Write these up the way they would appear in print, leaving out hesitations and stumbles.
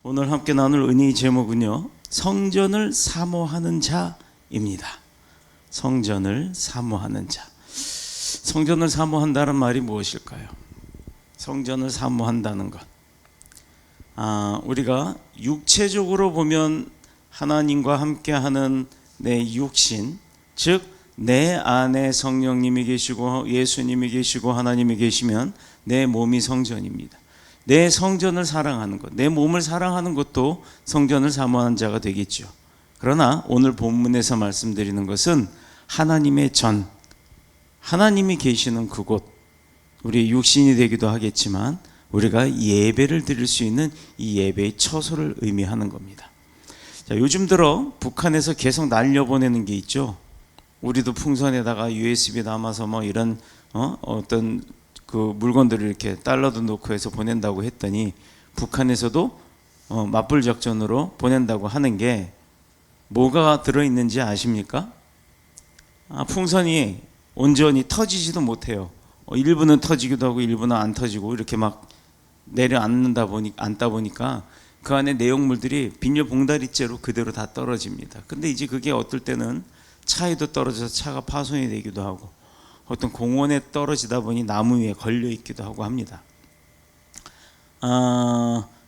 오늘 함께 나눌 은혜의 제목은요, 성전을 사모하는 자입니다. 성전을 사모하는 자. 성전을 사모한다는 말이 무엇일까요? 성전을 사모한다는 것. 우리가 육체적으로 보면 하나님과 함께하는 내 육신, 즉 내 안에 성령님이 계시고 예수님이 계시고 하나님이 계시면 내 몸이 성전입니다. 내 성전을 사랑하는 것, 내 몸을 사랑하는 것도 성전을 사모하는 자가 되겠죠. 그러나 오늘 본문에서 말씀드리는 것은 하나님의 전, 하나님이 계시는 그곳, 우리 육신이 되기도 하겠지만 우리가 예배를 드릴 수 있는 이 예배의 처소를 의미하는 겁니다. 자, 요즘 들어 북한에서 계속 날려보내는 게 있죠. 우리도 풍선에다가 USB 담아서 뭐 이런 어떤 그 물건들을 이렇게 달러도 넣고 해서 보낸다고 했더니 북한에서도 맞불 작전으로 보낸다고 하는 게 뭐가 들어있는지 아십니까? 풍선이 온전히 터지지도 못해요. 일부는 터지기도 하고 일부는 안 터지고 이렇게 막 내려앉다 보니까 그 안에 내용물들이 비닐 봉다리째로 그대로 다 떨어집니다. 근데 이제 그게 어떨 때는 차에도 떨어져서 차가 파손이 되기도 하고 어떤 공원에 떨어지다 보니 나무 위에 걸려 있기도 하고 합니다.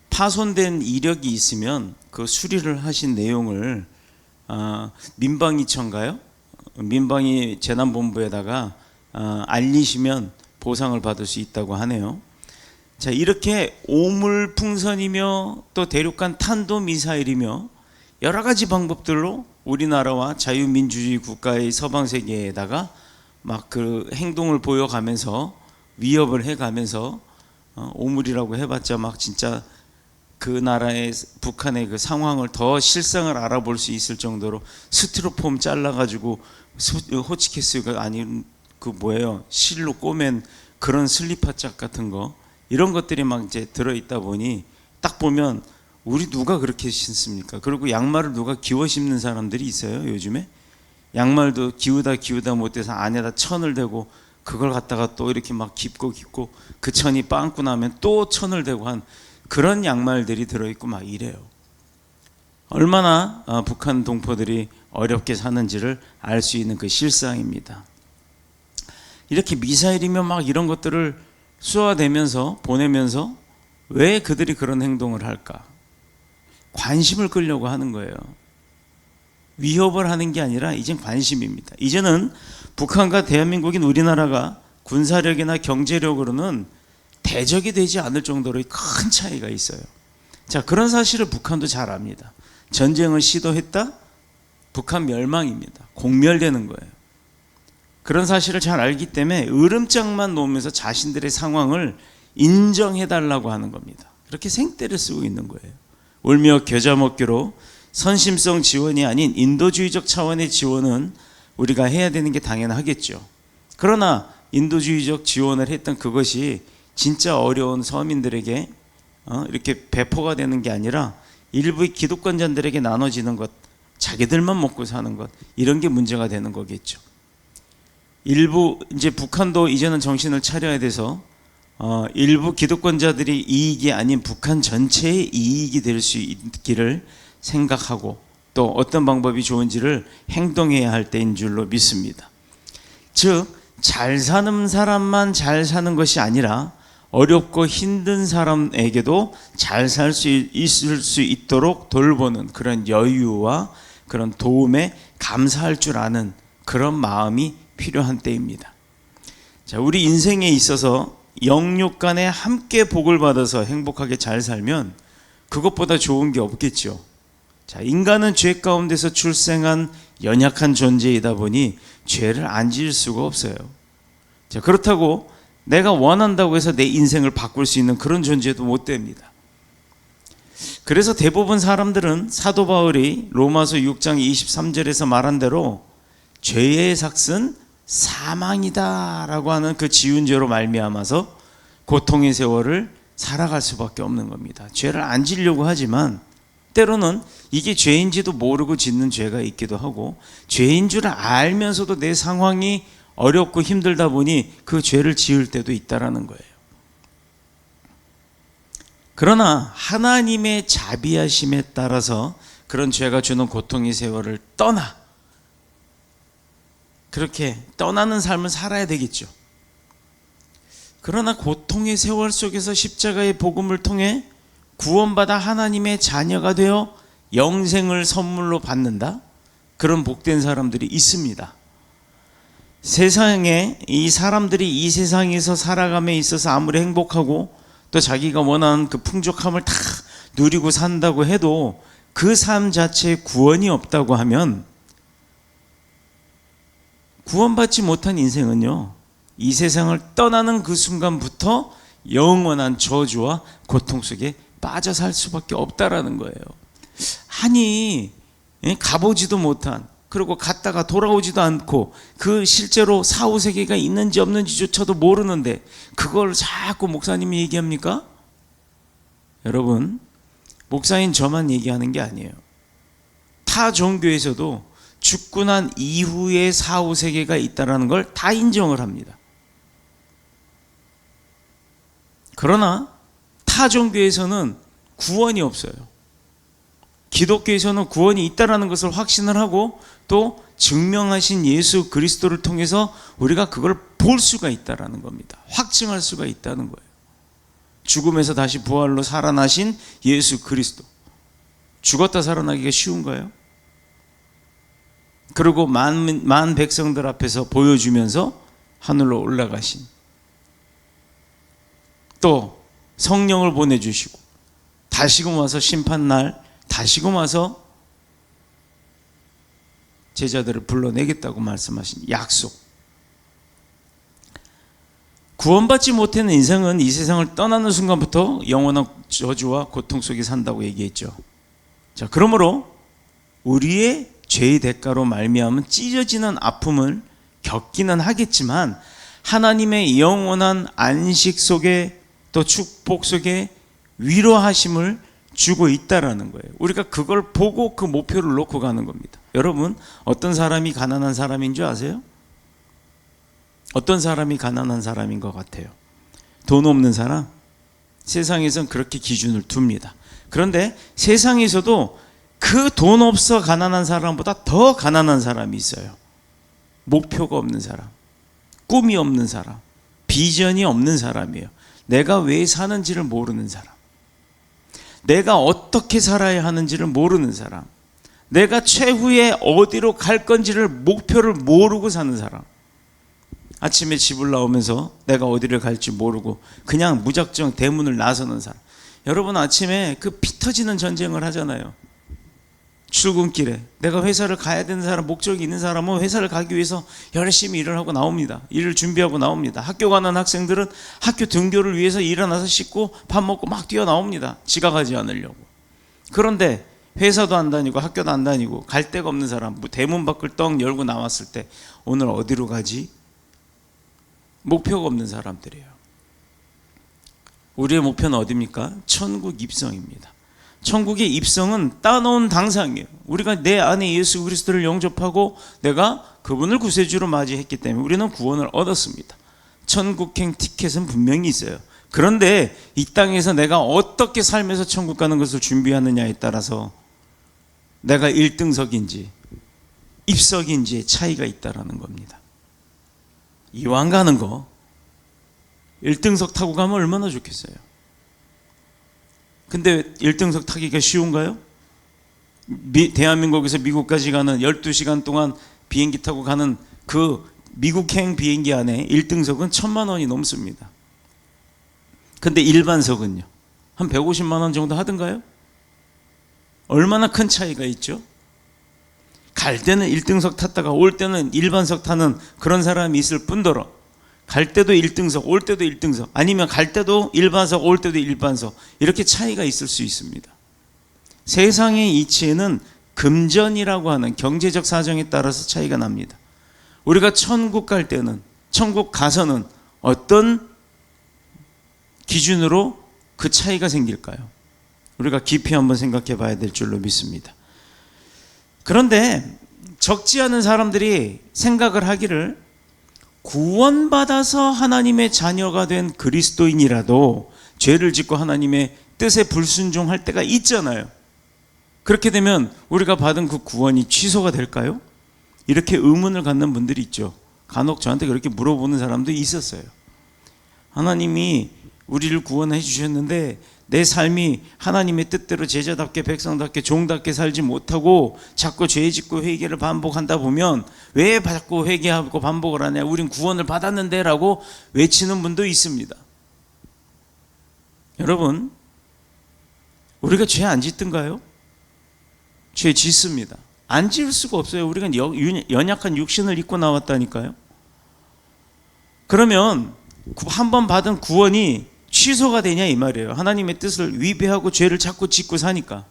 파손된 이력이 있으면 그 수리를 하신 내용을 민방위청가요? 민방위 재난본부에다가 알리시면 보상을 받을 수 있다고 하네요. 자, 이렇게 오물풍선이며 또 대륙간 탄도미사일이며 여러 가지 방법들로 우리나라와 자유민주주의 국가의 서방 세계에다가 막 그 행동을 보여가면서 위협을 해가면서 오물이라고 해봤자 막 진짜 그 나라의 북한의 그 상황을 더 실상을 알아볼 수 있을 정도로 스티로폼 잘라가지고 호치키스가 아닌 그 뭐예요, 실로 꼬맨 그런 슬리퍼 짝 같은 거, 이런 것들이 막 이제 들어있다 보니 딱 보면 우리 누가 그렇게 신습니까? 그리고 양말을 누가 기워 신는 사람들이 있어요. 요즘에 양말도 기우다 못해서 안에다 천을 대고 그걸 갖다가 또 이렇게 막 깊고 그 천이 빵꾸 나면 또 천을 대고 한 그런 양말들이 들어있고 막 이래요. 얼마나 북한 동포들이 어렵게 사는지를 알 수 있는 그 실상입니다. 이렇게 미사일이며 막 이런 것들을 쏘아대면서 보내면서 왜 그들이 그런 행동을 할까? 관심을 끌려고 하는 거예요. 위협을 하는 게 아니라 이젠 관심입니다. 이제는 북한과 대한민국인 우리나라가 군사력이나 경제력으로는 대적이 되지 않을 정도로의 큰 차이가 있어요. 자, 그런 사실을 북한도 잘 압니다. 전쟁을 시도했다? 북한 멸망입니다. 공멸되는 거예요. 그런 사실을 잘 알기 때문에 으름장만 놓으면서 자신들의 상황을 인정해달라고 하는 겁니다. 그렇게 생떼를 쓰고 있는 거예요. 울며 겨자 먹기로 선심성 지원이 아닌 인도주의적 차원의 지원은 우리가 해야 되는 게 당연하겠죠. 그러나 인도주의적 지원을 했던 그것이 진짜 어려운 서민들에게 이렇게 배포가 되는 게 아니라 일부의 기득권자들에게 나눠지는 것, 자기들만 먹고 사는 것, 이런 게 문제가 되는 거겠죠. 일부 이제 북한도 이제는 정신을 차려야 돼서 일부 기득권자들이 이익이 아닌 북한 전체의 이익이 될 수 있기를 생각하고 또 어떤 방법이 좋은지를 행동해야 할 때인 줄로 믿습니다. 즉, 잘 사는 사람만 잘 사는 것이 아니라 어렵고 힘든 사람에게도 잘 살 수 있을 수 있도록 돌보는 그런 여유와 그런 도움에 감사할 줄 아는 그런 마음이 필요한 때입니다. 자, 우리 인생에 있어서 영육 간에 함께 복을 받아서 행복하게 잘 살면 그것보다 좋은 게 없겠죠. 자, 인간은 죄 가운데서 출생한 연약한 존재이다 보니 죄를 안 지을 수가 없어요. 자, 그렇다고 내가 원한다고 해서 내 인생을 바꿀 수 있는 그런 존재도 못 됩니다. 그래서 대부분 사람들은 사도 바울이 로마서 6장 23절에서 말한 대로 죄의 삭은 사망이다 라고 하는 그 지은 죄로 말미암아서 고통의 세월을 살아갈 수밖에 없는 겁니다. 죄를 안 지려고 하지만 때로는 이게 죄인지도 모르고 짓는 죄가 있기도 하고 죄인 줄 알면서도 내 상황이 어렵고 힘들다 보니 그 죄를 지을 때도 있다라는 거예요. 그러나 하나님의 자비하심에 따라서 그런 죄가 주는 고통의 세월을 그렇게 떠나는 삶을 살아야 되겠죠. 그러나 고통의 세월 속에서 십자가의 복음을 통해 구원받아 하나님의 자녀가 되어 영생을 선물로 받는다? 그런 복된 사람들이 있습니다. 세상에 이 사람들이 이 세상에서 살아감에 있어서 아무리 행복하고 또 자기가 원하는 그 풍족함을 다 누리고 산다고 해도 그 삶 자체에 구원이 없다고 하면 구원받지 못한 인생은요, 이 세상을 떠나는 그 순간부터 영원한 저주와 고통 속에 빠져 살 수밖에 없다라는 거예요. 아니, 가보지도 못한, 그리고 갔다가 돌아오지도 않고 그 실제로 사후세계가 있는지 없는지조차도 모르는데 그걸 자꾸 목사님이 얘기합니까? 여러분, 목사인 저만 얘기하는 게 아니에요. 타 종교에서도 죽고 난 이후에 사후세계가 있다는 걸 다 인정을 합니다. 그러나 타 종교에서는 구원이 없어요. 기독교에서는 구원이 있다는 것을 확신을 하고 또 증명하신 예수 그리스도를 통해서 우리가 그걸 볼 수가 있다는 겁니다. 확증할 수가 있다는 거예요. 죽음에서 다시 부활로 살아나신 예수 그리스도. 죽었다 살아나기가 쉬운가요? 그리고 만 백성들 앞에서 보여주면서 하늘로 올라가신, 또 성령을 보내주시고 다시금 와서 심판날 다시금 와서 제자들을 불러내겠다고 말씀하신 약속. 구원받지 못하는 인생은 이 세상을 떠나는 순간부터 영원한 저주와 고통 속에 산다고 얘기했죠. 자, 그러므로 우리의 죄의 대가로 말미암은 찢어지는 아픔을 겪기는 하겠지만 하나님의 영원한 안식 속에 또 축복 속에 위로하심을 주고 있다라는 거예요. 우리가 그걸 보고 그 목표를 놓고 가는 겁니다. 여러분, 어떤 사람이 가난한 사람인 줄 아세요? 어떤 사람이 가난한 사람인 것 같아요? 돈 없는 사람? 세상에선 그렇게 기준을 둡니다. 그런데 세상에서도 그 돈 없어 가난한 사람보다 더 가난한 사람이 있어요. 목표가 없는 사람, 꿈이 없는 사람, 비전이 없는 사람이에요. 내가 왜 사는지를 모르는 사람, 내가 어떻게 살아야 하는지를 모르는 사람, 내가 최후에 어디로 갈 건지를 목표를 모르고 사는 사람. 아침에 집을 나오면서 내가 어디를 갈지 모르고 그냥 무작정 대문을 나서는 사람. 여러분, 아침에 그 피 터지는 전쟁을 하잖아요. 출근길에 내가 회사를 가야 되는 사람, 목적이 있는 사람은 회사를 가기 위해서 열심히 일을 하고 나옵니다. 일을 준비하고 나옵니다. 학교 가는 학생들은 학교 등교를 위해서 일어나서 씻고 밥 먹고 막 뛰어나옵니다. 지각하지 않으려고. 그런데 회사도 안 다니고 학교도 안 다니고 갈 데가 없는 사람, 대문 밖을 떡 열고 나왔을 때 오늘 어디로 가지? 목표가 없는 사람들이에요. 우리의 목표는 어디입니까? 천국 입성입니다. 천국의 입성은 따놓은 당상이에요. 우리가 내 안에 예수 그리스도를 영접하고 내가 그분을 구세주로 맞이했기 때문에 우리는 구원을 얻었습니다. 천국행 티켓은 분명히 있어요. 그런데 이 땅에서 내가 어떻게 살면서 천국 가는 것을 준비하느냐에 따라서 내가 1등석인지 입석인지의 차이가 있다는 겁니다. 이왕 가는 거 1등석 타고 가면 얼마나 좋겠어요. 근데 1등석 타기가 쉬운가요? 대한민국에서 미국까지 가는 12시간 동안 비행기 타고 가는 그 미국행 비행기 안에 1등석은 1,000만 원이 넘습니다. 근데 일반석은요? 한 150만 원 정도 하던가요? 얼마나 큰 차이가 있죠? 갈 때는 1등석 탔다가 올 때는 일반석 타는 그런 사람이 있을 뿐더러 갈 때도 1등석, 올 때도 1등석, 아니면 갈 때도 일반석, 올 때도 일반석, 이렇게 차이가 있을 수 있습니다. 세상의 이치에는 금전이라고 하는 경제적 사정에 따라서 차이가 납니다. 우리가 천국 갈 때는, 천국 가서는 어떤 기준으로 그 차이가 생길까요? 우리가 깊이 한번 생각해 봐야 될 줄로 믿습니다. 그런데 적지 않은 사람들이 생각을 하기를, 구원받아서 하나님의 자녀가 된 그리스도인이라도 죄를 짓고 하나님의 뜻에 불순종할 때가 있잖아요. 그렇게 되면 우리가 받은 그 구원이 취소가 될까요? 이렇게 의문을 갖는 분들이 있죠. 간혹 저한테 그렇게 물어보는 사람도 있었어요. 하나님이 우리를 구원해 주셨는데 내 삶이 하나님의 뜻대로 제자답게 백성답게 종답게 살지 못하고 자꾸 죄 짓고 회개를 반복한다 보면 왜 자꾸 회개하고 반복을 하냐, 우린 구원을 받았는데 라고 외치는 분도 있습니다. 여러분, 우리가 죄 안 짓든가요? 죄 짓습니다. 안 지을 수가 없어요. 우리가 연약한 육신을 입고 나왔다니까요. 그러면 한 번 받은 구원이 취소가 되냐 이 말이에요. 하나님의 뜻을 위배하고 죄를 자꾸 짓고 사니까.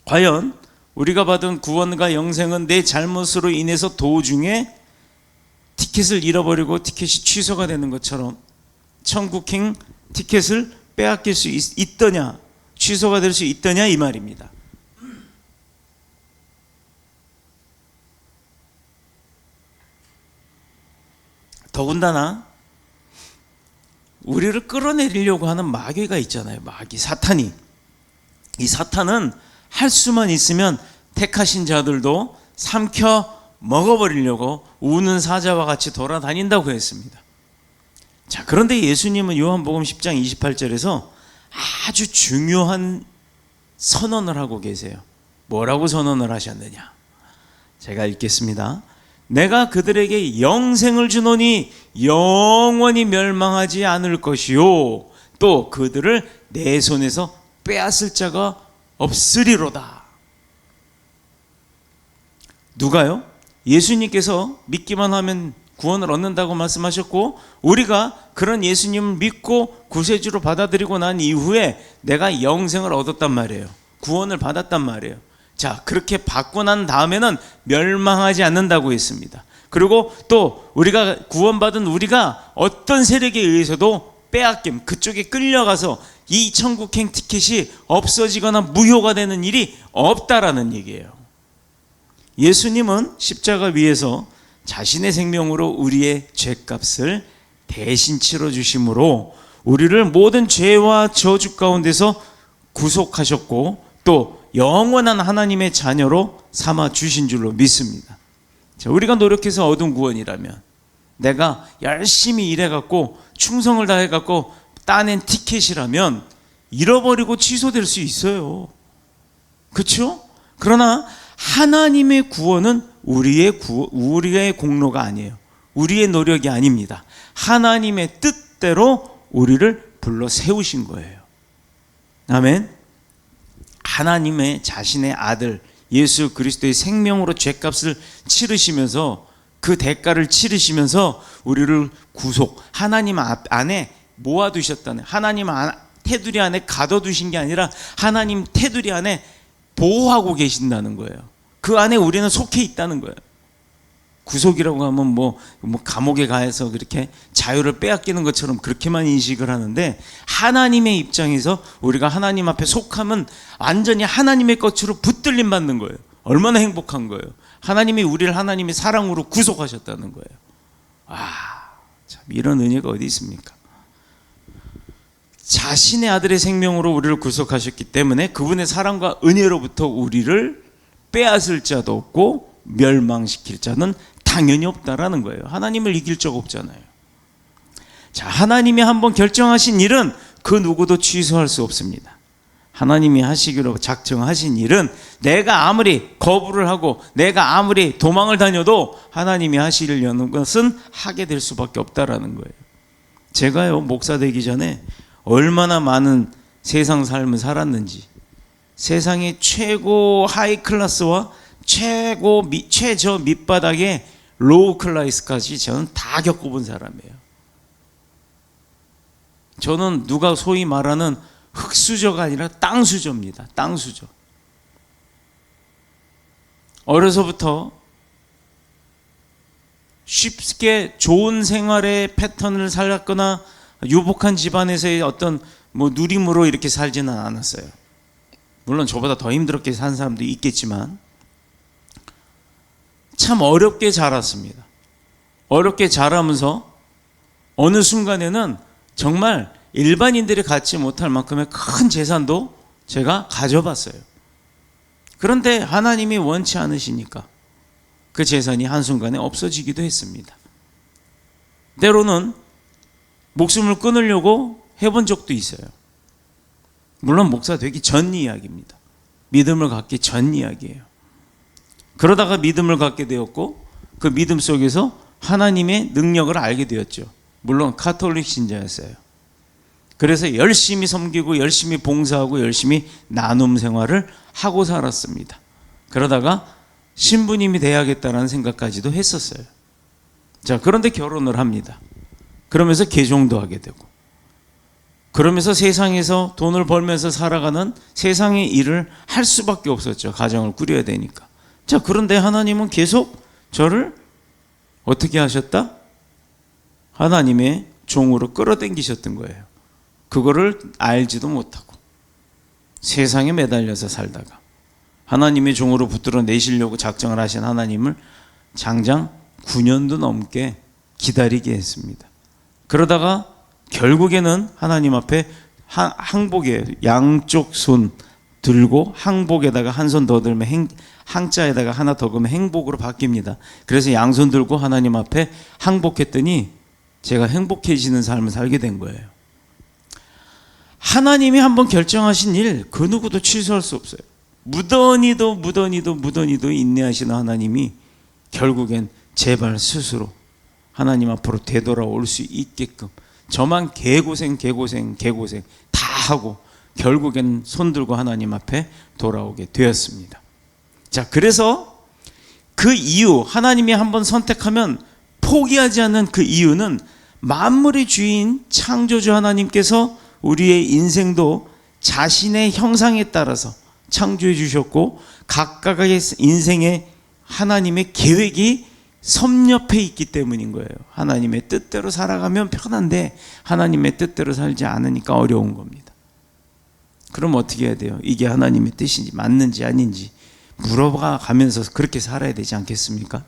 과연 우리가 받은 구원과 영생은 내 잘못으로 인해서 도중에 티켓을 잃어버리고 티켓이 취소가 되는 것처럼 천국행 티켓을 빼앗길 수 있더냐, 취소가 될 수 있더냐 이 말입니다. 더군다나 우리를 끌어내리려고 하는 마귀가 있잖아요. 마귀, 사탄이. 이 사탄은 할 수만 있으면 택하신 자들도 삼켜 먹어버리려고 우는 사자와 같이 돌아다닌다고 했습니다. 자, 그런데 예수님은 요한복음 10장 28절에서 아주 중요한 선언을 하고 계세요. 뭐라고 선언을 하셨느냐? 제가 읽겠습니다. 내가 그들에게 영생을 주노니 영원히 멸망하지 않을 것이요 또 그들을 내 손에서 빼앗을 자가 없으리로다. 누가요? 예수님께서 믿기만 하면 구원을 얻는다고 말씀하셨고, 우리가 그런 예수님을 믿고 구세주로 받아들이고 난 이후에 내가 영생을 얻었단 말이에요. 구원을 받았단 말이에요. 자, 그렇게 받고 난 다음에는 멸망하지 않는다고 했습니다. 그리고 또 우리가 구원받은 우리가 어떤 세력에 의해서도 빼앗김, 그쪽에 끌려가서 이 천국행 티켓이 없어지거나 무효가 되는 일이 없다라는 얘기예요. 예수님은 십자가 위에서 자신의 생명으로 우리의 죄값을 대신 치러주심으로 우리를 모든 죄와 저주 가운데서 구속하셨고 또 영원한 하나님의 자녀로 삼아 주신 줄로 믿습니다. 자, 우리가 노력해서 얻은 구원이라면, 내가 열심히 일해갖고 충성을 다해갖고 따낸 티켓이라면 잃어버리고 취소될 수 있어요. 그렇죠? 그러나 하나님의 구원은 우리의 공로가 아니에요. 우리의 노력이 아닙니다. 하나님의 뜻대로 우리를 불러 세우신 거예요. 아멘. 하나님의 자신의 아들 예수 그리스도의 생명으로 죄값을 치르시면서, 그 대가를 치르시면서 우리를 구속, 하나님 안에 모아두셨다는, 하나님 테두리 안에 가둬두신 게 아니라 하나님 테두리 안에 보호하고 계신다는 거예요. 그 안에 우리는 속해 있다는 거예요. 구속이라고 하면 뭐 감옥에 가서 그렇게 자유를 빼앗기는 것처럼 그렇게만 인식을 하는데, 하나님의 입장에서 우리가 하나님 앞에 속하면 완전히 하나님의 것으로 붙들림 받는 거예요. 얼마나 행복한 거예요. 하나님이 우리를 하나님의 사랑으로 구속하셨다는 거예요. 참 이런 은혜가 어디 있습니까? 자신의 아들의 생명으로 우리를 구속하셨기 때문에 그분의 사랑과 은혜로부터 우리를 빼앗을 자도 없고 멸망시킬 자는 당연히 없다라는 거예요. 하나님을 이길 적 없잖아요. 자, 하나님이 한번 결정하신 일은 그 누구도 취소할 수 없습니다. 하나님이 하시기로 작정하신 일은 내가 아무리 거부를 하고 내가 아무리 도망을 다녀도 하나님이 하시려는 것은 하게 될 수밖에 없다라는 거예요. 제가요, 목사 되기 전에 얼마나 많은 세상 삶을 살았는지, 세상의 최고 하이 클래스와 최저 밑바닥의 로우 클래스까지 저는 다 겪어본 사람이에요. 저는 누가 소위 말하는 흙수저가 아니라 땅수저입니다. 땅수저. 어려서부터 쉽게 좋은 생활의 패턴을 살았거나 유복한 집안에서의 어떤 누림으로 이렇게 살지는 않았어요. 물론 저보다 더 힘들게 산 사람도 있겠지만 참 어렵게 자랐습니다. 어렵게 자라면서 어느 순간에는 정말 일반인들이 갖지 못할 만큼의 큰 재산도 제가 가져봤어요. 그런데 하나님이 원치 않으시니까 그 재산이 한순간에 없어지기도 했습니다. 때로는 목숨을 끊으려고 해본 적도 있어요. 물론 목사 되기 전 이야기입니다. 믿음을 갖기 전 이야기예요. 그러다가 믿음을 갖게 되었고 그 믿음 속에서 하나님의 능력을 알게 되었죠. 물론 가톨릭 신자였어요. 그래서 열심히 섬기고 열심히 봉사하고 열심히 나눔 생활을 하고 살았습니다. 그러다가 신부님이 돼야겠다는 생각까지도 했었어요. 자, 그런데 결혼을 합니다. 그러면서 개종도 하게 되고 그러면서 세상에서 돈을 벌면서 살아가는 세상의 일을 할 수밖에 없었죠. 가정을 꾸려야 되니까. 자, 그런데 하나님은 계속 저를 어떻게 하셨다? 하나님의 종으로 끌어당기셨던 거예요. 그거를 알지도 못하고 세상에 매달려서 살다가 하나님의 종으로 붙들어 내시려고 작정을 하신 하나님을 장장 9년도 넘게 기다리게 했습니다. 그러다가 결국에는 하나님 앞에 항복에 양쪽 손 들고 항복에다가 한 손 더 들면 항자에다가 하나 더 그으면 행복으로 바뀝니다. 그래서 양손 들고 하나님 앞에 항복했더니 제가 행복해지는 삶을 살게 된 거예요. 하나님이 한번 결정하신 일 그 누구도 취소할 수 없어요. 무던히도 인내하시는 하나님이 결국엔 제발 스스로 하나님 앞으로 되돌아올 수 있게끔 저만 개고생 다 하고 결국엔 손들고 하나님 앞에 돌아오게 되었습니다. 자, 그래서 그 이유, 하나님이 한번 선택하면 포기하지 않는 그 이유는 만물의 주인 창조주 하나님께서 우리의 인생도 자신의 형상에 따라서 창조해 주셨고 각각의 인생에 하나님의 계획이 섭렵해 있기 때문인 거예요. 하나님의 뜻대로 살아가면 편한데 하나님의 뜻대로 살지 않으니까 어려운 겁니다. 그럼 어떻게 해야 돼요? 이게 하나님의 뜻인지 맞는지 아닌지 물어봐 가면서 그렇게 살아야 되지 않겠습니까?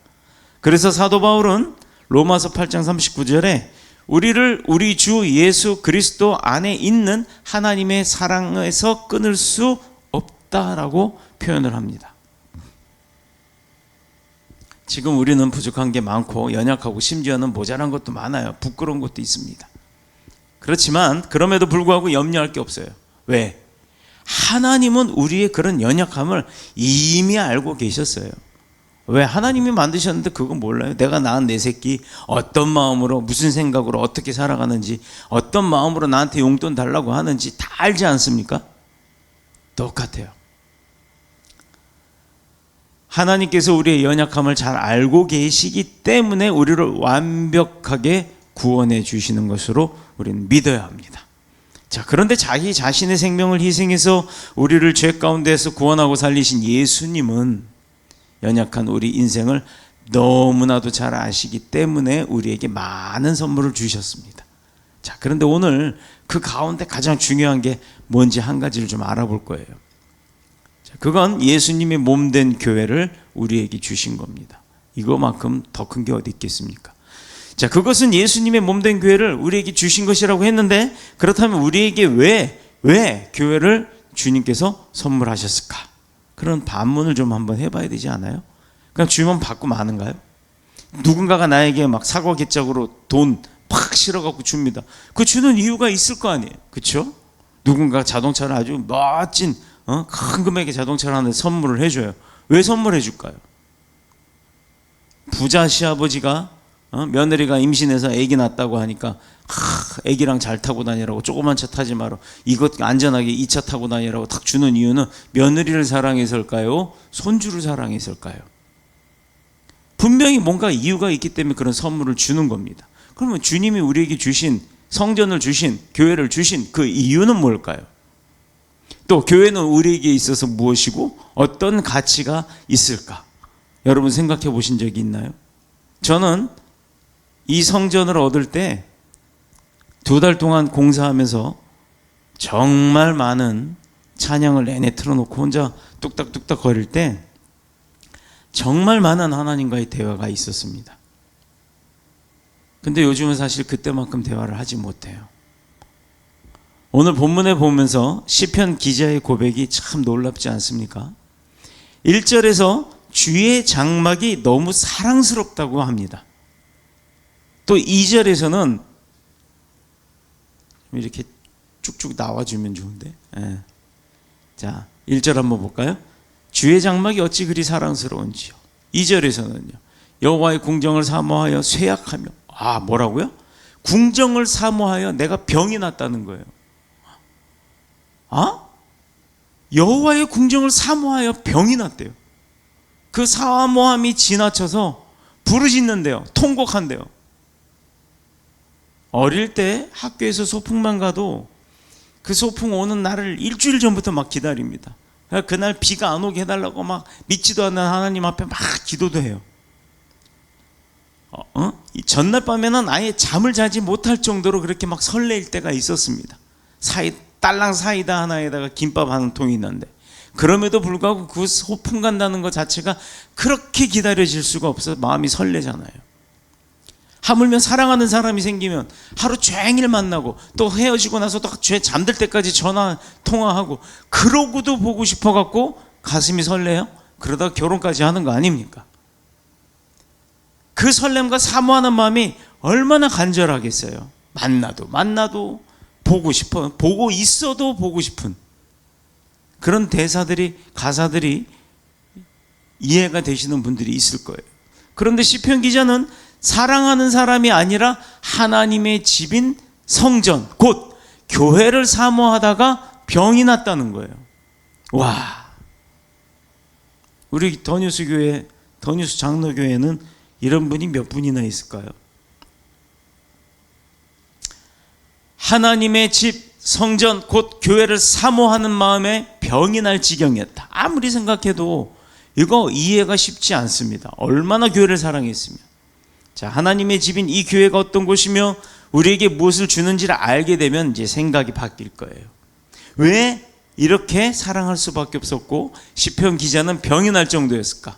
그래서 사도 바울은 로마서 8장 39절에 우리를 우리 주 예수 그리스도 안에 있는 하나님의 사랑에서 끊을 수 없다라고 표현을 합니다. 지금 우리는 부족한 게 많고 연약하고 심지어는 모자란 것도 많아요. 부끄러운 것도 있습니다. 그렇지만 그럼에도 불구하고 염려할 게 없어요. 왜? 하나님은 우리의 그런 연약함을 이미 알고 계셨어요. 왜? 하나님이 만드셨는데 그거 몰라요? 내가 낳은 내 새끼 어떤 마음으로 무슨 생각으로 어떻게 살아가는지 어떤 마음으로 나한테 용돈 달라고 하는지 다 알지 않습니까? 똑같아요. 하나님께서 우리의 연약함을 잘 알고 계시기 때문에 우리를 완벽하게 구원해 주시는 것으로 우리는 믿어야 합니다. 자, 그런데 자기 자신의 생명을 희생해서 우리를 죄 가운데서 구원하고 살리신 예수님은 연약한 우리 인생을 너무나도 잘 아시기 때문에 우리에게 많은 선물을 주셨습니다. 자, 그런데 오늘 그 가운데 가장 중요한 게 뭔지 한 가지를 좀 알아볼 거예요. 자, 그건 예수님이 몸된 교회를 우리에게 주신 겁니다. 이거만큼 더 큰 게 어디 있겠습니까? 자, 그것은 예수님의 몸된 교회를 우리에게 주신 것이라고 했는데 그렇다면 우리에게 왜 교회를 주님께서 선물하셨을까? 그런 반문을 좀 한번 해봐야 되지 않아요? 그냥 주면 받고 마는가요? 누군가가 나에게 막 사과개짝으로 돈 팍 실어갖고 줍니다. 그 주는 이유가 있을 거 아니에요, 그렇죠? 누군가 자동차를 아주 멋진 큰 금액의 자동차를 하는데 선물을 해줘요. 왜 선물해 줄까요? 부자 시아버지가 며느리가 임신해서 아기 낳았다고 하니까 아기랑 잘 타고 다니라고 조그만 차 타지 마라 이것 안전하게 이 차 타고 다니라고 딱 주는 이유는 며느리를 사랑해서일까요? 손주를 사랑해서일까요? 분명히 뭔가 이유가 있기 때문에 그런 선물을 주는 겁니다. 그러면 주님이 우리에게 주신 성전을 주신 교회를 주신 그 이유는 뭘까요? 또 교회는 우리에게 있어서 무엇이고 어떤 가치가 있을까? 여러분 생각해 보신 적이 있나요? 저는 이 성전을 얻을 때 2달 동안 공사하면서 정말 많은 찬양을 내내 틀어놓고 혼자 뚝딱뚝딱 거릴 때 정말 많은 하나님과의 대화가 있었습니다. 근데 요즘은 사실 그때만큼 대화를 하지 못해요. 오늘 본문에 보면서 시편 기자의 고백이 참 놀랍지 않습니까? 1절에서 주의 장막이 너무 사랑스럽다고 합니다. 또 2절에서는 이렇게 쭉쭉 나와주면 좋은데. 예. 자, 1절 한번 볼까요? 주의 장막이 어찌 그리 사랑스러운지요. 2절에서는요. 여호와의 궁정을 사모하여 쇠약하며. 아, 뭐라고요? 궁정을 사모하여 내가 병이 났다는 거예요. 아? 여호와의 궁정을 사모하여 병이 났대요. 그 사모함이 지나쳐서 부르짖는데요. 통곡한대요. 어릴 때 학교에서 소풍만 가도 그 소풍 오는 날을 일주일 전부터 막 기다립니다. 그날 비가 안 오게 해달라고 막 믿지도 않는 하나님 앞에 막 기도도 해요. 이 전날 밤에는 아예 잠을 자지 못할 정도로 그렇게 막 설레일 때가 있었습니다. 딸랑 사이다 하나에다가 김밥 한 통이 있는데, 그럼에도 불구하고 그 소풍 간다는 것 자체가 그렇게 기다려질 수가 없어서 마음이 설레잖아요. 하물며 사랑하는 사람이 생기면 하루 종일 만나고 또 헤어지고 나서 또 잠들 때까지 전화 통화하고 그러고도 보고 싶어 갖고 가슴이 설레요? 그러다 결혼까지 하는 거 아닙니까? 그 설렘과 사모하는 마음이 얼마나 간절하겠어요. 만나도 보고 싶어, 보고 있어도 보고 싶은 그런 대사들이, 가사들이 이해가 되시는 분들이 있을 거예요. 그런데 시편 기자는 사랑하는 사람이 아니라 하나님의 집인 성전, 곧 교회를 사모하다가 병이 났다는 거예요. 와, 우리 더뉴스 교회, 더뉴스 장로교회는 이런 분이 몇 분이나 있을까요? 하나님의 집, 성전, 곧 교회를 사모하는 마음에 병이 날 지경이었다. 아무리 생각해도 이거 이해가 쉽지 않습니다. 얼마나 교회를 사랑했으면. 자, 하나님의 집인 이 교회가 어떤 곳이며 우리에게 무엇을 주는지를 알게 되면 이제 생각이 바뀔 거예요. 왜 이렇게 사랑할 수밖에 없었고 시편 기자는 병이 날 정도였을까?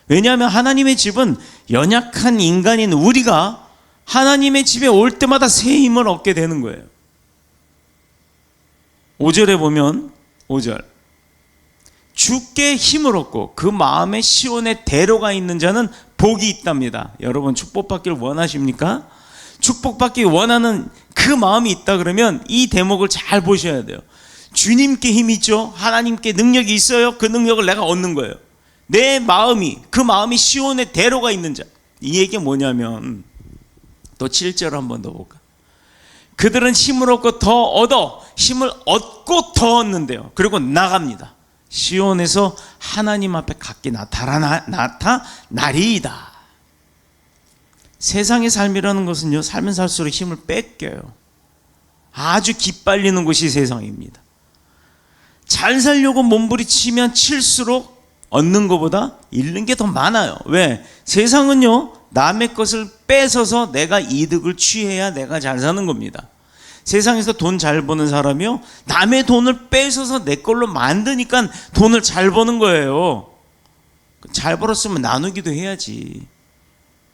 왜냐하면 하나님의 집은 연약한 인간인 우리가 하나님의 집에 올 때마다 새 힘을 얻게 되는 거예요. 5절에 보면 5절, 주께 힘을 얻고 그 마음에 시온의 대로가 있는 자는 복이 있답니다. 여러분 축복받길 원하십니까? 축복받기 원하는 그 마음이 있다 그러면 이 대목을 잘 보셔야 돼요. 주님께 힘이 있죠. 하나님께 능력이 있어요. 그 능력을 내가 얻는 거예요. 내 마음이, 그 마음이 시온의 대로가 있는 자. 이 얘기 뭐냐면 또 7절 한번 더 볼까? 그들은 힘을 얻고 더 얻어, 힘을 얻고 더 얻는데요. 그리고 나갑니다. 시온에서 하나님 앞에 각기 나타나리이다. 세상의 삶이라는 것은요, 살면 살수록 힘을 뺏겨요. 아주 기빨리는 곳이 세상입니다. 잘 살려고 몸부림치면 칠수록 얻는 것보다 잃는 게 더 많아요. 왜? 세상은요, 남의 것을 뺏어서 내가 이득을 취해야 내가 잘 사는 겁니다. 세상에서 돈 잘 버는 사람이요, 남의 돈을 뺏어서 내 걸로 만드니까 돈을 잘 버는 거예요. 잘 벌었으면 나누기도 해야지.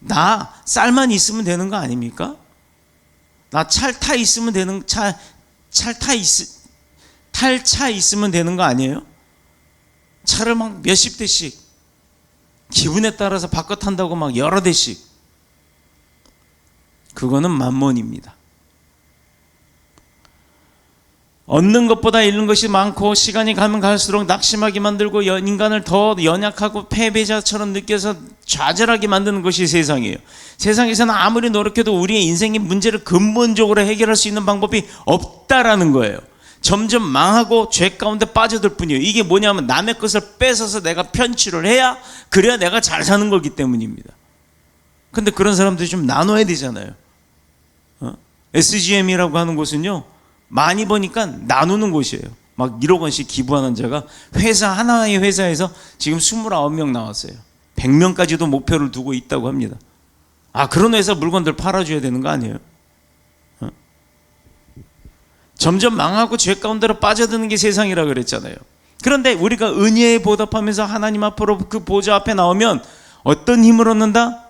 나 쌀만 있으면 되는 거 아닙니까? 나 탈차 있으면 되는, 탈차 있으면 되는 거 아니에요? 차를 막 몇십 대씩 기분에 따라서 바꿔 탄다고 막 여러 대씩, 그거는 만몬입니다. 얻는 것보다 잃는 것이 많고 시간이 가면 갈수록 낙심하게 만들고 인간을 더 연약하고 패배자처럼 느껴서 좌절하게 만드는 것이 세상이에요. 세상에서는 아무리 노력해도 우리의 인생의 문제를 근본적으로 해결할 수 있는 방법이 없다라는 거예요. 점점 망하고 죄 가운데 빠져들 뿐이에요. 이게 뭐냐면 남의 것을 뺏어서 내가 편취를 해야, 그래야 내가 잘 사는 거기 때문입니다. 근데 그런 사람들이 좀 나눠야 되잖아요. SGM이라고 하는 곳은요, 많이 버니까 나누는 곳이에요. 막 1억 원씩 기부하는 자가 하나의 회사에서 지금 29명 나왔어요. 100명까지도 목표를 두고 있다고 합니다. 아, 그런 회사 물건들 팔아줘야 되는 거 아니에요? 점점 망하고 죄 가운데로 빠져드는 게 세상이라 그랬잖아요. 그런데 우리가 은혜에 보답하면서 하나님 앞으로 그 보좌 앞에 나오면 어떤 힘을 얻는다?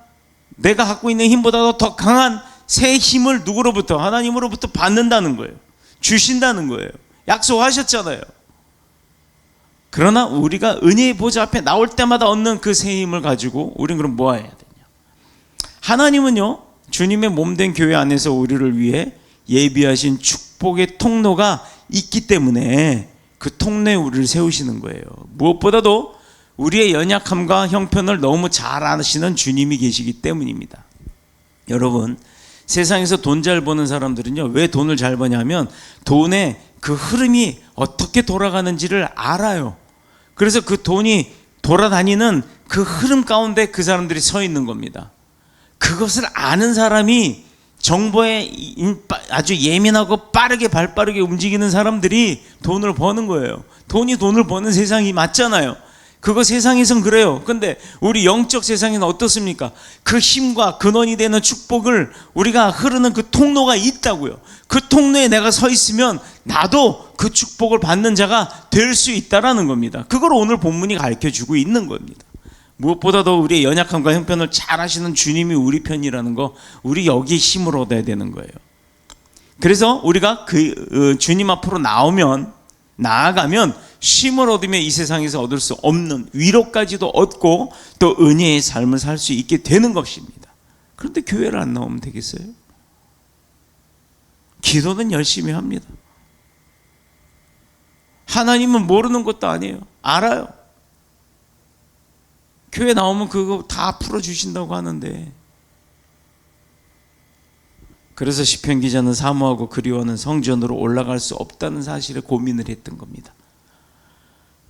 내가 갖고 있는 힘보다도 더 강한 새 힘을 누구로부터? 하나님으로부터 받는다는 거예요. 주신다는 거예요. 약속하셨잖아요. 그러나 우리가 은혜의 보좌 앞에 나올 때마다 얻는 그 새 힘을 가지고 우리는 그럼 뭐 해야 되냐? 하나님은요, 주님의 몸된 교회 안에서 우리를 위해 예비하신 축복의 통로가 있기 때문에 그 통로에 우리를 세우시는 거예요. 무엇보다도 우리의 연약함과 형편을 너무 잘 아시는 주님이 계시기 때문입니다. 여러분, 세상에서 돈 잘 버는 사람들은요, 왜 돈을 잘 버냐면 돈의 그 흐름이 어떻게 돌아가는지를 알아요. 그래서 그 돈이 돌아다니는 그 흐름 가운데 그 사람들이 서 있는 겁니다. 그것을 아는 사람이, 정보에 아주 예민하고 빠르게 발빠르게 움직이는 사람들이 돈을 버는 거예요. 돈이 돈을 버는 세상이 맞잖아요. 그거 세상에선 그래요. 근데 우리 영적 세상에는 어떻습니까? 그 힘과 근원이 되는 축복을 우리가 흐르는 그 통로가 있다고요. 그 통로에 내가 서 있으면 나도 그 축복을 받는 자가 될 수 있다라는 겁니다. 그걸 오늘 본문이 가르쳐주고 있는 겁니다. 무엇보다도 우리의 연약함과 형편을 잘 아시는 주님이 우리 편이라는 거, 우리 여기에 힘을 얻어야 되는 거예요. 그래서 우리가 그 주님 앞으로 나아가면 힘을 얻으면 이 세상에서 얻을 수 없는 위로까지도 얻고 또 은혜의 삶을 살 수 있게 되는 것입니다. 그런데 교회를 안 나오면 되겠어요? 기도는 열심히 합니다. 하나님은 모르는 것도 아니에요. 알아요. 교회 나오면 그거 다 풀어주신다고 하는데, 그래서 시편 기자는 사모하고 그리워하는 성전으로 올라갈 수 없다는 사실에 고민을 했던 겁니다.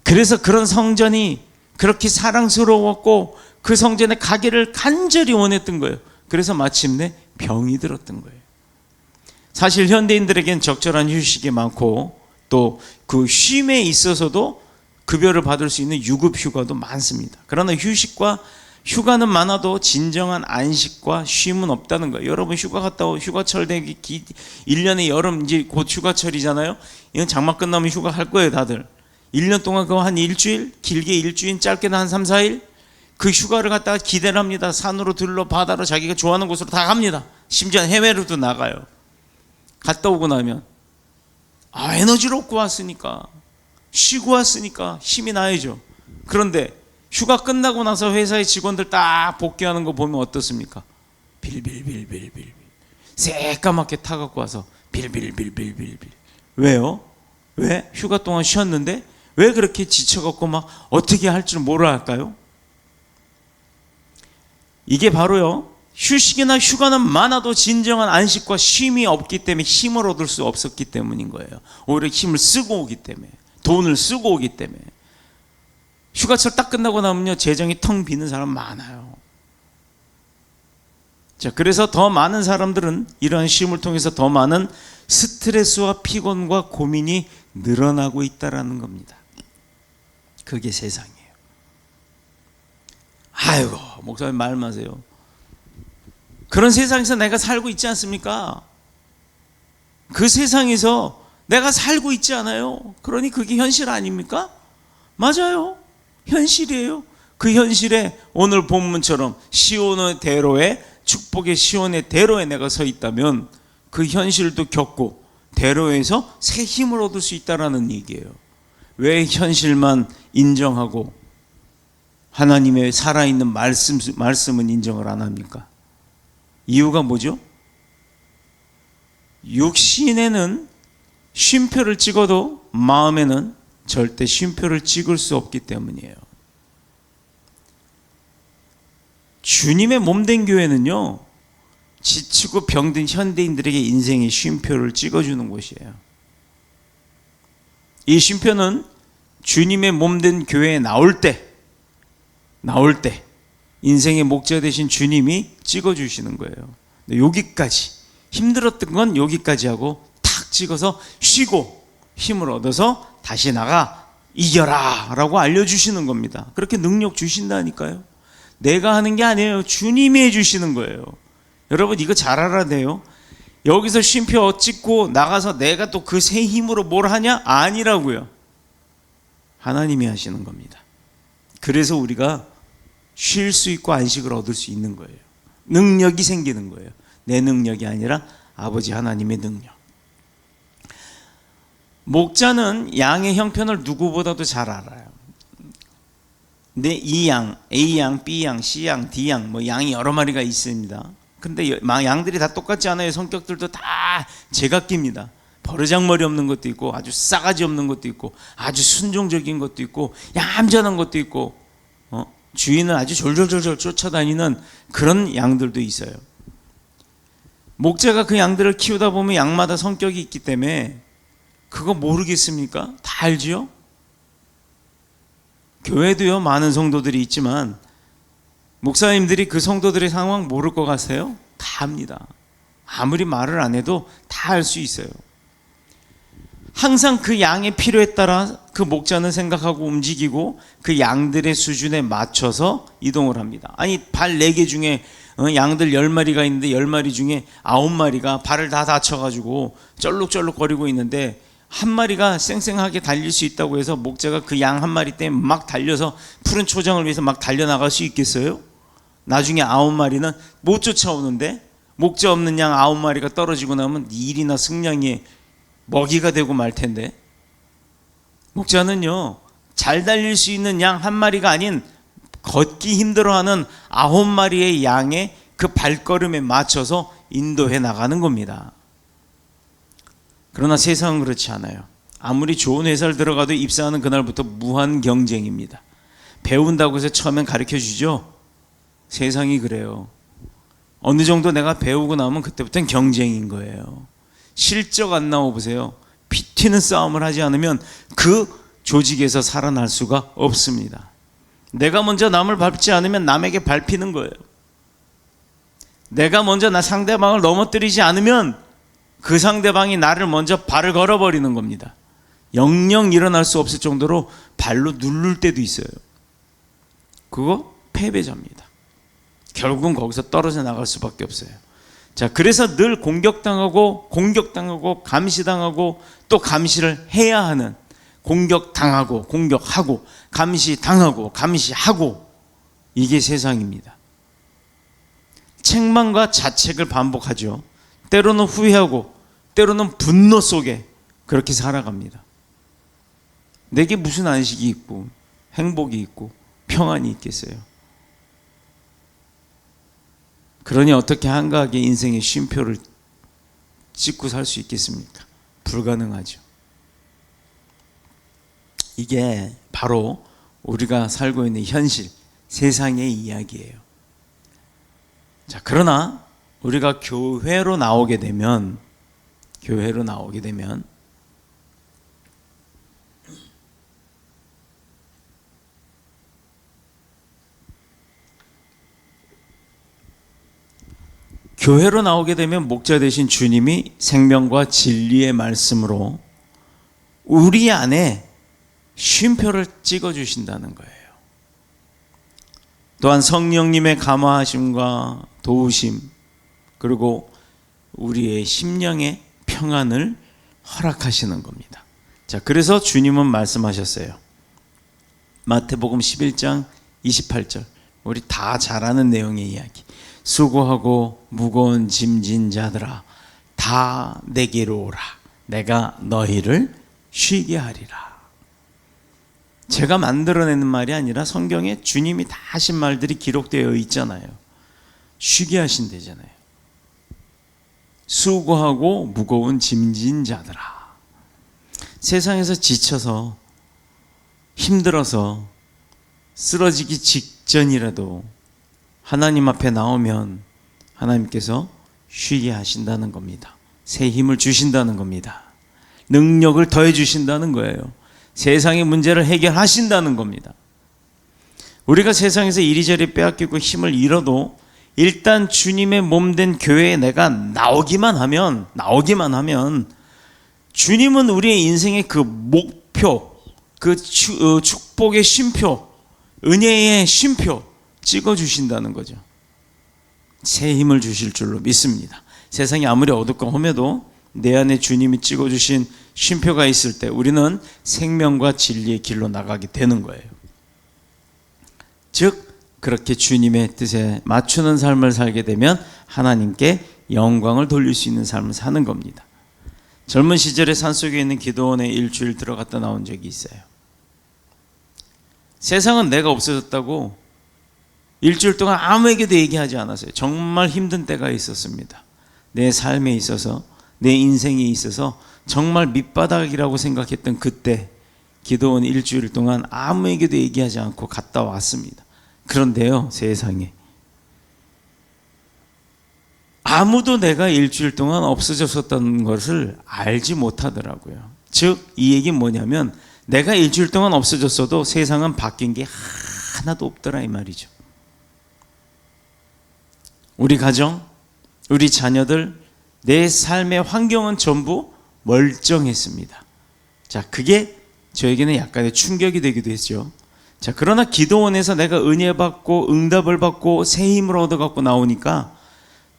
그래서 그런 성전이 그렇게 사랑스러웠고 그 성전에 가기를 간절히 원했던 거예요. 그래서 마침내 병이 들었던 거예요. 사실 현대인들에겐 적절한 휴식이 많고 또 그 쉼에 있어서도 급여를 받을 수 있는 유급 휴가도 많습니다. 그러나 휴가는 많아도 진정한 안식과 쉼은 없다는 거예요. 여러분 휴가 갔다 휴가철 되기 1년의 여름, 이제 곧 휴가철이잖아요. 이건 장마 끝나면 휴가 할 거예요, 다들. 1년 동안 그거 한 일주일, 길게 일주일, 짧게는 한 3, 4일 그 휴가를 갖다가 기대를 합니다. 산으로 들러 바다로 자기가 좋아하는 곳으로 다 갑니다. 심지어 해외로도 나가요. 갔다 오고 나면 에너지를 얻고 왔으니까, 쉬고 왔으니까 힘이 나야죠. 그런데 휴가 끝나고 나서 회사의 직원들 딱 복귀하는 거 보면 어떻습니까? 빌빌빌빌빌 새까맣게 타갖고 와서 빌빌빌빌빌. 왜요? 왜? 휴가 동안 쉬었는데 왜 그렇게 지쳐갖고 막 어떻게 할 줄 몰라 할까요? 이게 바로요, 휴식이나 휴가는 많아도 진정한 안식과 쉼이 없기 때문에 힘을 얻을 수 없었기 때문인 거예요. 오히려 힘을 쓰고 오기 때문에, 돈을 쓰고 오기 때문에. 휴가철 딱 끝나고 나면요, 재정이 텅 비는 사람 많아요. 자, 그래서 더 많은 사람들은 이러한 쉼을 통해서 더 많은 스트레스와 피곤과 고민이 늘어나고 있다라는 겁니다. 그게 세상이에요. 아이고, 목사님 말 마세요. 그런 세상에서 내가 살고 있지 않습니까? 그 세상에서 내가 살고 있지 않아요? 그러니 그게 현실 아닙니까? 맞아요. 현실이에요. 그 현실에 오늘 본문처럼 시온의 대로에, 축복의 시온의 대로에 내가 서 있다면 그 현실도 겪고 대로에서 새 힘을 얻을 수 있다는 얘기예요. 왜 현실만 인정하고 하나님의 살아있는 말씀은 인정을 안 합니까? 이유가 뭐죠? 육신에는 쉼표를 찍어도 마음에는 절대 쉼표를 찍을 수 없기 때문이에요. 주님의 몸된 교회는요, 지치고 병든 현대인들에게 인생의 쉼표를 찍어주는 곳이에요. 이 쉼표는 주님의 몸된 교회에 나올 때 인생의 목자 되신 주님이 찍어주시는 거예요. 여기까지, 힘들었던 건 여기까지 하고 탁 찍어서 쉬고 힘을 얻어서 다시 나가 이겨라 라고 알려주시는 겁니다. 그렇게 능력 주신다니까요. 내가 하는 게 아니에요. 주님이 해주시는 거예요. 여러분 이거 잘 알아야 돼요. 여기서 쉼표 찍고 나가서 내가 또 그 새 힘으로 뭘 하냐? 아니라고요. 하나님이 하시는 겁니다. 그래서 우리가 쉴 수 있고 안식을 얻을 수 있는 거예요. 능력이 생기는 거예요. 내 능력이 아니라 아버지 하나님의 능력. 목자는 양의 형편을 누구보다도 잘 알아요. 근데 이 양, A양, B양, C양, D양 뭐 양이 여러 마리가 있습니다. 근데 양들이 다 똑같지 않아요. 성격들도 다 제각기입니다. 버르장머리 없는 것도 있고 아주 싸가지 없는 것도 있고 아주 순종적인 것도 있고 얌전한 것도 있고 주인을 아주 졸졸졸졸 쫓아다니는 그런 양들도 있어요. 목자가 그 양들을 키우다 보면 양마다 성격이 있기 때문에 그거 모르겠습니까? 다 알지요? 교회도요 많은 성도들이 있지만 목사님들이 그 성도들의 상황 모를 것 같아요? 다 압니다. 아무리 말을 안 해도 다 알 수 있어요. 항상 그 양의 필요에 따라 그 목자는 생각하고 움직이고 그 양들의 수준에 맞춰서 이동을 합니다. 아니 발 4개 중에 양들 10마리가 있는데 10마리 중에 9마리가 발을 다 다쳐가지고 쩔룩쩔룩거리고 있는데 한 마리가 쌩쌩하게 달릴 수 있다고 해서 목자가 그 양 한 마리 때문에 막 달려서 푸른 초장을 위해서 막 달려나갈 수 있겠어요? 나중에 9마리는 못 쫓아오는데 목자 없는 양 9마리가 떨어지고 나면 일이나 승량이 먹이가 되고 말 텐데, 목자는요 잘 달릴 수 있는 양 한 마리가 아닌 걷기 힘들어하는 9마리의 양의 그 발걸음에 맞춰서 인도해 나가는 겁니다. 그러나 세상은 그렇지 않아요. 아무리 좋은 회사를 들어가도 입사하는 그날부터 무한 경쟁입니다. 배운다고 해서 처음엔 가르쳐 주죠. 세상이 그래요. 어느 정도 내가 배우고 나면 그때부터는 경쟁인 거예요. 실적 안 나와 보세요. 피 튀는 싸움을 하지 않으면 그 조직에서 살아날 수가 없습니다. 내가 먼저 남을 밟지 않으면 남에게 밟히는 거예요. 내가 먼저 상대방을 넘어뜨리지 않으면 그 상대방이 나를 먼저 발을 걸어버리는 겁니다. 영영 일어날 수 없을 정도로 발로 누를 때도 있어요. 그거 패배자입니다. 결국은 거기서 떨어져 나갈 수밖에 없어요. 자, 그래서 늘 공격당하고 감시당하고 또 감시를 해야 하는, 공격당하고 공격하고 감시당하고 감시하고, 이게 세상입니다. 책망과 자책을 반복하죠. 때로는 후회하고 때로는 분노 속에 그렇게 살아갑니다. 내게 무슨 안식이 있고 행복이 있고 평안이 있겠어요? 그러니 어떻게 한가하게 인생의 쉼표를 찍고 살 수 있겠습니까? 불가능하죠. 이게 바로 우리가 살고 있는 현실, 세상의 이야기예요. 자, 그러나 우리가 교회로 나오게 되면 목자 되신 주님이 생명과 진리의 말씀으로 우리 안에 쉼표를 찍어주신다는 거예요. 또한 성령님의 감화하심과 도우심, 그리고 우리의 심령의 평안을 허락하시는 겁니다. 자, 그래서 주님은 말씀하셨어요. 마태복음 11장 28절, 우리 다 잘 아는 내용의 이야기. 수고하고 무거운 짐진 자들아, 다 내게로 오라. 내가 너희를 쉬게 하리라. 제가 만들어내는 말이 아니라 성경에 주님이 다 하신 말들이 기록되어 있잖아요. 쉬게 하신대잖아요. 수고하고 무거운 짐진 자들아. 세상에서 지쳐서 힘들어서 쓰러지기 직전이라도 하나님 앞에 나오면 하나님께서 쉬게 하신다는 겁니다. 새 힘을 주신다는 겁니다. 능력을 더해 주신다는 거예요. 세상의 문제를 해결하신다는 겁니다. 우리가 세상에서 이리저리 빼앗기고 힘을 잃어도 일단 주님의 몸된 교회에 내가 나오기만 하면 주님은 우리의 인생의 그 목표, 그 축복의 쉼표, 은혜의 쉼표 찍어주신다는 거죠. 새 힘을 주실 줄로 믿습니다. 세상이 아무리 어둡고 험해도 내 안에 주님이 찍어주신 쉼표가 있을 때 우리는 생명과 진리의 길로 나가게 되는 거예요. 즉 그렇게 주님의 뜻에 맞추는 삶을 살게 되면 하나님께 영광을 돌릴 수 있는 삶을 사는 겁니다. 젊은 시절에 산속에 있는 기도원에 일주일 들어갔다 나온 적이 있어요. 세상은 내가 없어졌다고 일주일 동안 아무에게도 얘기하지 않았어요. 정말 힘든 때가 있었습니다. 내 삶에 있어서, 내 인생에 있어서 정말 밑바닥이라고 생각했던 그때 기도원 일주일 동안 아무에게도 얘기하지 않고 갔다 왔습니다. 그런데요, 세상에 아무도 내가 일주일 동안 없어졌었던 것을 알지 못하더라고요. 즉, 이 얘기는 뭐냐면 내가 일주일 동안 없어졌어도 세상은 바뀐 게 하나도 없더라 이 말이죠. 우리 가정, 우리 자녀들, 내 삶의 환경은 전부 멀쩡했습니다. 자, 그게 저에게는 약간의 충격이 되기도 했죠. 자, 그러나 기도원에서 내가 은혜 받고 응답을 받고 새 힘을 얻어갖고 나오니까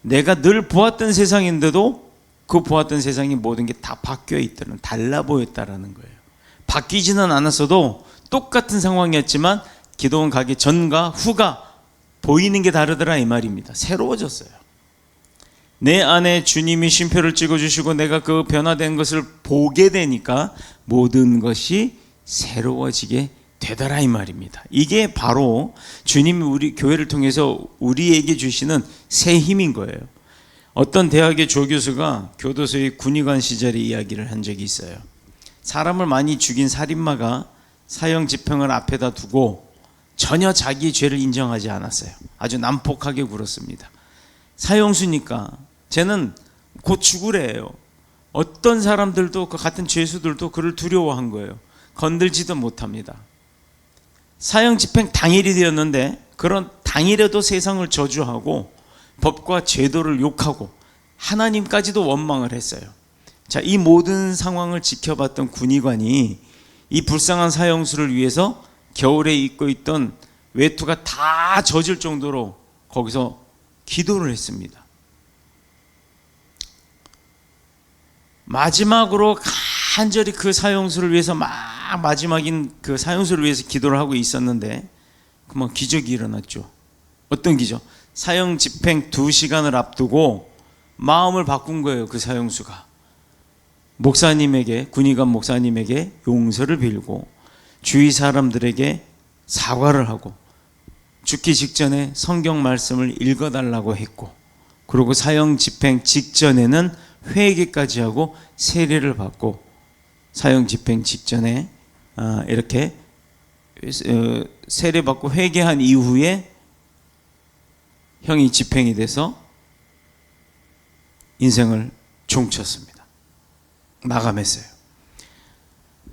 내가 늘 보았던 세상인데도 그 보았던 세상이 모든 게 다 바뀌어 있다는, 달라 보였다라는 거예요. 바뀌지는 않았어도 똑같은 상황이었지만 기도원 가기 전과 후가 보이는 게 다르더라 이 말입니다. 새로워졌어요. 내 안에 주님이 쉼표를 찍어주시고 내가 그 변화된 것을 보게 되니까 모든 것이 새로워지게 되더라 이 말입니다. 이게 바로 주님이 우리 교회를 통해서 우리에게 주시는 새 힘인 거예요. 어떤 대학의 조교수가 교도소의 군의관 시절의 이야기를 한 적이 있어요. 사람을 많이 죽인 살인마가 사형 집행을 앞에다 두고 전혀 자기의 죄를 인정하지 않았어요. 아주 난폭하게 굴었습니다. 사형수니까 쟤는 곧 죽으래요. 어떤 사람들도, 그 같은 죄수들도 그를 두려워한 거예요. 건들지도 못합니다. 사형 집행 당일이 되었는데 그런 당일에도 세상을 저주하고 법과 제도를 욕하고 하나님까지도 원망을 했어요. 자, 이 모든 상황을 지켜봤던 군의관이 이 불쌍한 사형수를 위해서 겨울에 입고 있던 외투가 다 젖을 정도로 거기서 기도를 했습니다. 마지막으로 간절히 그 사형수를 위해서 마지막인 그 사형수를 위해서 기도를 하고 있었는데 그만 기적이 일어났죠. 어떤 기적? 사형 집행 2시간을 앞두고 마음을 바꾼 거예요. 그 사형수가 목사님에게, 군의관 목사님에게 용서를 빌고 주위 사람들에게 사과를 하고 죽기 직전에 성경 말씀을 읽어달라고 했고, 그리고 사형 집행 직전에는 회개까지 하고 세례를 받고 사형 집행 직전에 이렇게 세례 받고 회개한 이후에 형이 집행이 돼서 인생을 종쳤습니다. 마감했어요.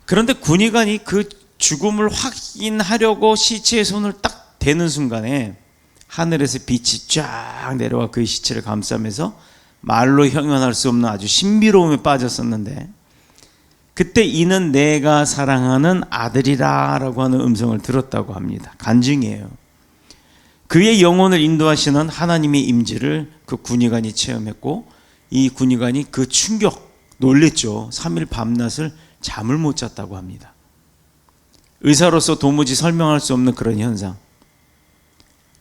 그런데 군의관이 그 죽음을 확인하려고 시체의 손을 딱 대는 순간에 하늘에서 빛이 쫙 내려와 그 시체를 감싸면서 말로 형용할 수 없는 아주 신비로움에 빠졌었는데, 그때 이는 내가 사랑하는 아들이라 라고 하는 음성을 들었다고 합니다. 간증이에요. 그의 영혼을 인도하시는 하나님의 임재를 그 군의관이 체험했고, 이 군의관이 그 충격, 놀랬죠. 3일 밤낮을 잠을 못 잤다고 합니다. 의사로서 도무지 설명할 수 없는 그런 현상,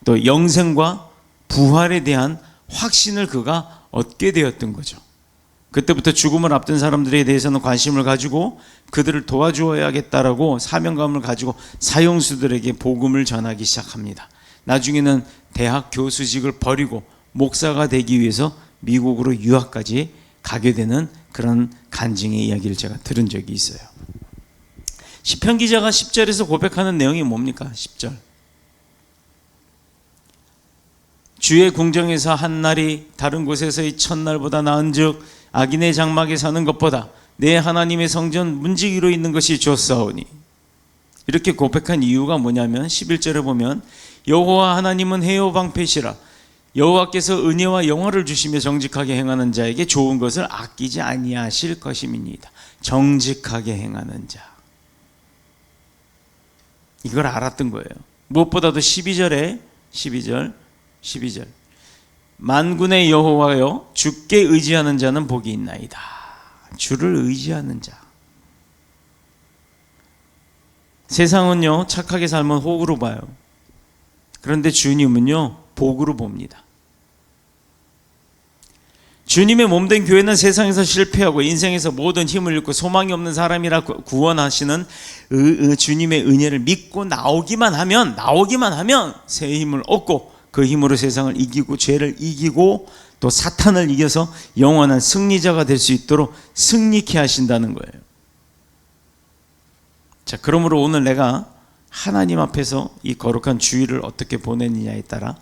또 영생과 부활에 대한 확신을 그가 얻게 되었던 거죠. 그때부터 죽음을 앞둔 사람들에 대해서는 관심을 가지고 그들을 도와주어야겠다라고 사명감을 가지고 사형수들에게 복음을 전하기 시작합니다. 나중에는 대학 교수직을 버리고 목사가 되기 위해서 미국으로 유학까지 가게 되는 그런 간증의 이야기를 제가 들은 적이 있어요. 시편 기자가 10절에서 고백하는 내용이 뭡니까? 10절. 주의 궁정에서 한 날이 다른 곳에서의 첫날보다 나은즉 악인의 장막에 사는 것보다 내 하나님의 성전 문지기로 있는 것이 좋사오니. 이렇게 고백한 이유가 뭐냐면 11절에 보면 여호와 하나님은 해요 방패시라. 여호와께서 은혜와 영화를 주시며 정직하게 행하는 자에게 좋은 것을 아끼지 아니하실 것임이니이다. 정직하게 행하는 자, 이걸 알았던 거예요. 무엇보다도 12절 만군의 여호와여 주께 의지하는 자는 복이 있나이다. 주를 의지하는 자. 세상은요 착하게 살면 혹으로 봐요. 그런데 주님은요 복으로 봅니다. 주님의 몸된 교회는 세상에서 실패하고 인생에서 모든 힘을 잃고 소망이 없는 사람이라 구원하시는 주님의 은혜를 믿고 나오기만 하면 새 힘을 얻고 그 힘으로 세상을 이기고 죄를 이기고 또 사탄을 이겨서 영원한 승리자가 될 수 있도록 승리케 하신다는 거예요. 자, 그러므로 오늘 내가 하나님 앞에서 이 거룩한 주일을 어떻게 보내느냐에 따라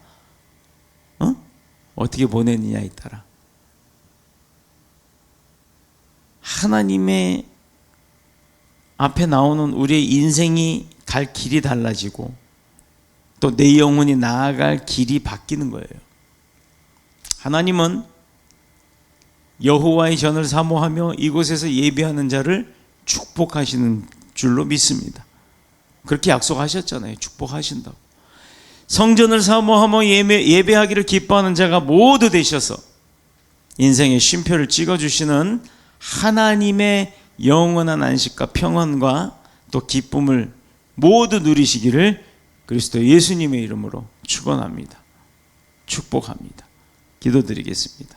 어떻게 보내느냐에 따라 하나님의 앞에 나오는 우리의 인생이 갈 길이 달라지고 또 내 영혼이 나아갈 길이 바뀌는 거예요. 하나님은 여호와의 전을 사모하며 이곳에서 예배하는 자를 축복하시는 줄로 믿습니다. 그렇게 약속하셨잖아요. 축복하신다고. 성전을 사모하며 예배하기를 기뻐하는 자가 모두 되셔서 인생의 쉼표를 찍어주시는 하나님의 영원한 안식과 평안과 또 기쁨을 모두 누리시기를 그리스도 예수님의 이름으로 축원합니다. 축복합니다. 기도드리겠습니다.